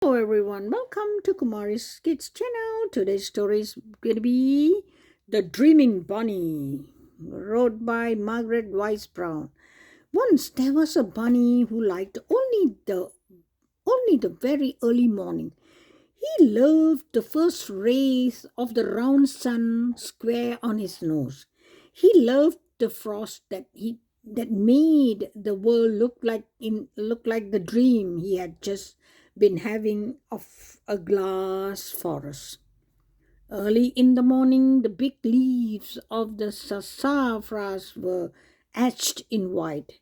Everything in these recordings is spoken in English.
Hello everyone, welcome to Kumari's Kids channel. Today's story is going to be The Dreaming Bunny, wrote by Margaret Wise Brown. Once there was a bunny who liked only the very early morning. He loved the first rays of the round sun square on his nose. He loved the frost that made the world look like the dream he had just been having of a glass forest. Early in the morning, the big leaves of the sassafras were etched in white,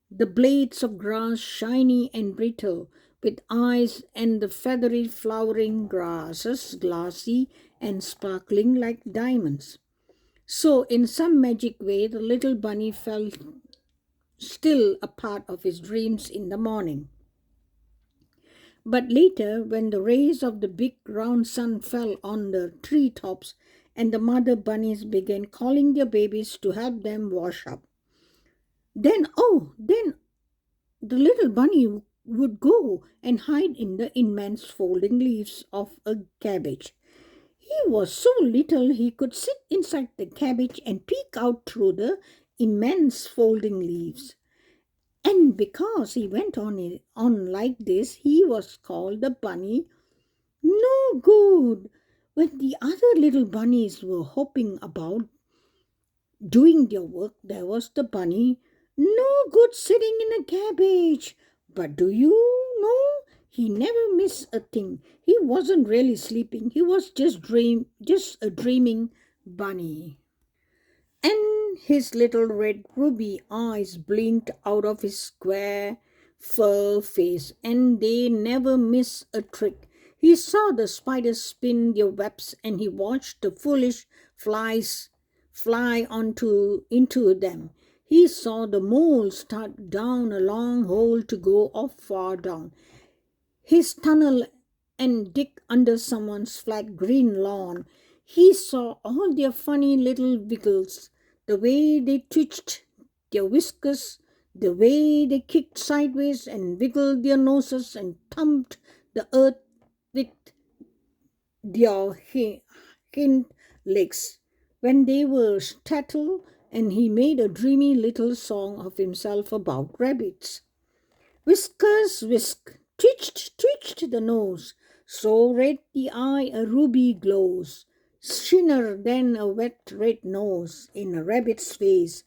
the blades of grass shiny and brittle, with eyes, and the feathery flowering grasses glassy and sparkling like diamonds. So, in some magic way, the little bunny felt still a part of his dreams in the morning. But later, when the rays of the big round sun fell on the tree tops, and the mother bunnies began calling their babies to help them wash up, then the little bunny would go and hide in the immense folding leaves of a cabbage. He was so little he could sit inside the cabbage and peek out through the immense folding leaves. And because he went on like this, he was called the bunny no good. When the other little bunnies were hopping about doing their work, there was the bunny no good sitting in a cabbage. But do you know? He never missed a thing. He wasn't really sleeping. He was just a dreaming bunny. And his little red ruby eyes blinked out of his square fur face, and they never missed a trick. He saw the spiders spin their webs, and he watched the foolish flies fly onto into them. He saw the mole start down a long hole to go off far down his tunnel and dig under someone's flat green lawn. He saw all their funny little wiggles, the way they twitched their whiskers, the way they kicked sideways and wiggled their noses and thumped the earth with their hind legs when they were startled, and he made a dreamy little song of himself about rabbits. Whiskers whisk, twitched the nose, so red the eye a ruby glows, thinner than a wet red nose in a rabbit's face.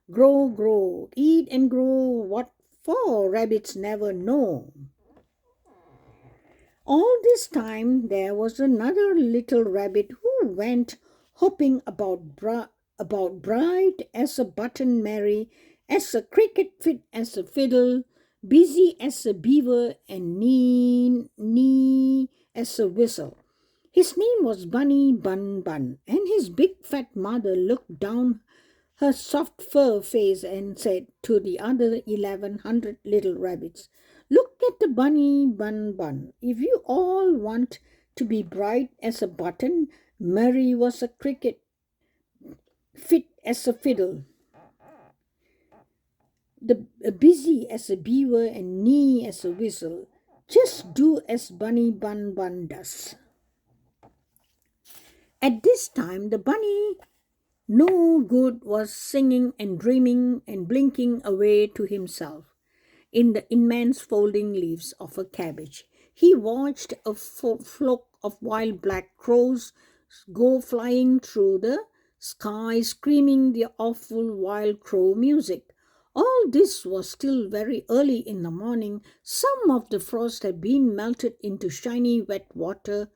Grow, eat and grow, what for rabbits never know. All this time there was another little rabbit who went hopping about bright as a button, merry as a cricket, fit as a fiddle, busy as a beaver, and nee as a whistle. His name was Bunny Bun Bun, and his big fat mother looked down her soft fur face and said to the other 1100 little rabbits, "Look at the bunny bun bun. If you all want to be bright as a button, merry was a cricket, fit as a fiddle, busy as a beaver, and nee as a whistle. Just do as Bunny Bun Bun does." At this time, the bunny no good was singing and dreaming and blinking away to himself in the immense folding leaves of a cabbage. He watched a flock of wild black crows go flying through the sky, screaming their awful wild crow music. All this was still very early in the morning. Some of the frost had been melted into shiny wet water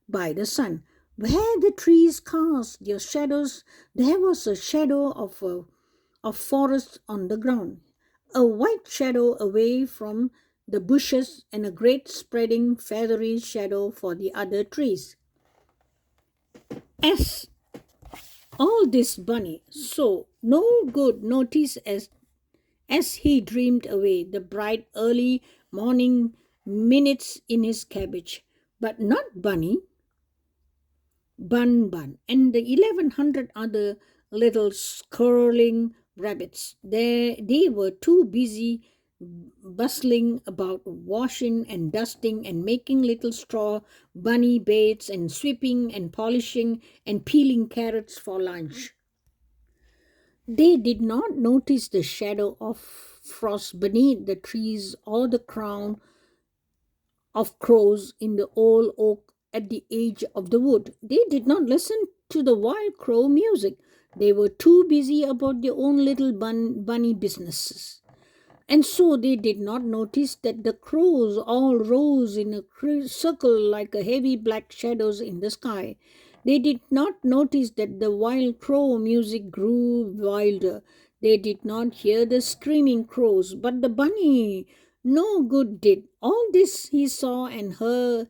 by the sun. Where the trees cast their shadows, there was a shadow of forest on the ground, a white shadow away from the bushes, and a great spreading feathery shadow for the other trees. As all this bunny so no good noticed as he dreamed away the bright early morning minutes in his cabbage, but not Bunny Bun Bun and the 1100 other little skirling rabbits. They were too busy bustling about washing and dusting and making little straw bunny baits and sweeping and polishing and peeling carrots for lunch. They did not notice the shadow of frost beneath the trees or the crown of crows in the old oak at the edge of the wood. They did not listen to the wild crow music. They were too busy about their own little bunny businesses. And so they did not notice that the crows all rose in a circle like a heavy black shadows in the sky. They did not notice that the wild crow music grew wilder. They did not hear the screaming crows, but the bunny no good did. All this he saw and heard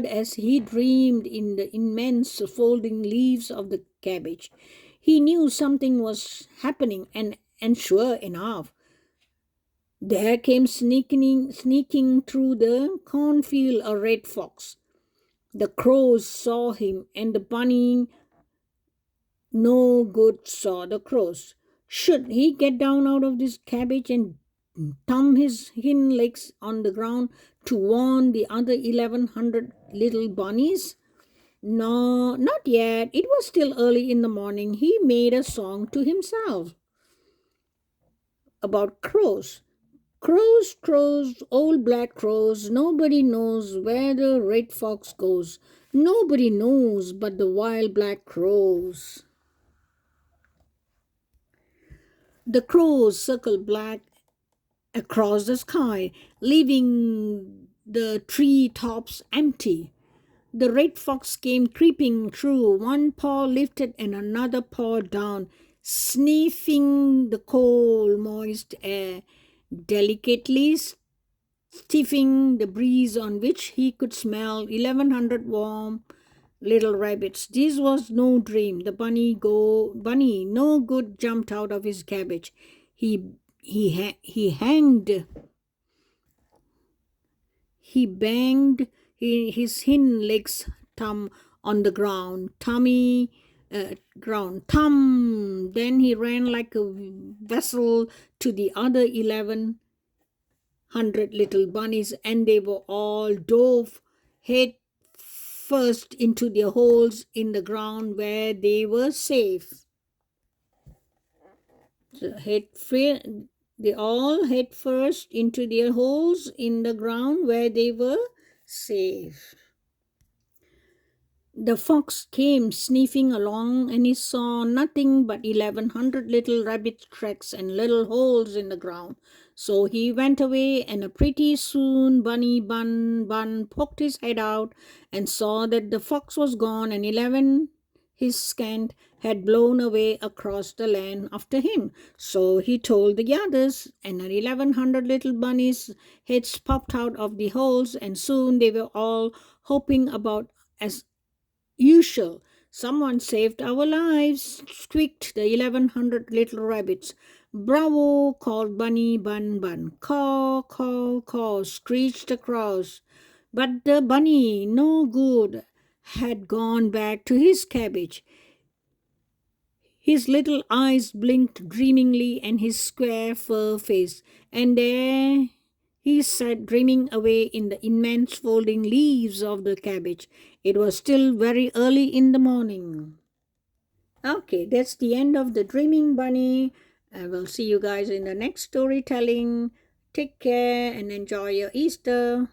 as he dreamed in the immense folding leaves of the cabbage. He knew something was happening, and sure enough, there came sneaking through the cornfield a red fox. The crows saw him, and the bunny no good saw the crows. Should he get down out of this cabbage and thumb his hind legs on the ground to warn the other 1100 little bunnies? No, not yet. It was still early in the morning. He made a song to himself about crows. Crows, crows, old black crows, nobody knows where the red fox goes. Nobody knows but the wild black crows. The crows circled black across the sky, leaving the tree tops empty. The red fox came creeping through, one paw lifted and another paw down, sniffing the cold, moist air, delicately stiffing the breeze on which he could smell 1100 warm little rabbits. This was no dream. The bunny no good jumped out of his cabbage. He hanged he banged his hind legs thumb on the ground thumb. Then he ran like a vessel to the other 1100 little bunnies, and they were all dove head first into their holes in the ground where they were safe. So they all head first into their holes in the ground where they were safe. The fox came sniffing along, and he saw nothing but 1100 little rabbit tracks and little holes in the ground. So he went away, and pretty soon Bunny Bun poked his head out and saw that the fox was gone, and 11 his scent had blown away across the land after him. So he told the others, and 1100 little bunnies' heads popped out of the holes, and soon they were all hopping about as usual. Someone saved our lives, squeaked the 1100 little rabbits. Bravo, called Bunny Bun. Caw, caw, caw, screeched the crows. But the bunny, no good, had gone back to his cabbage. His little eyes blinked dreamingly and his square fur face, and there he sat dreaming away in the immense folding leaves of the cabbage. It was still very early in the morning. Okay, that's the end of the Dreaming Bunny. I will see you guys in the next storytelling. Take care and enjoy your Easter.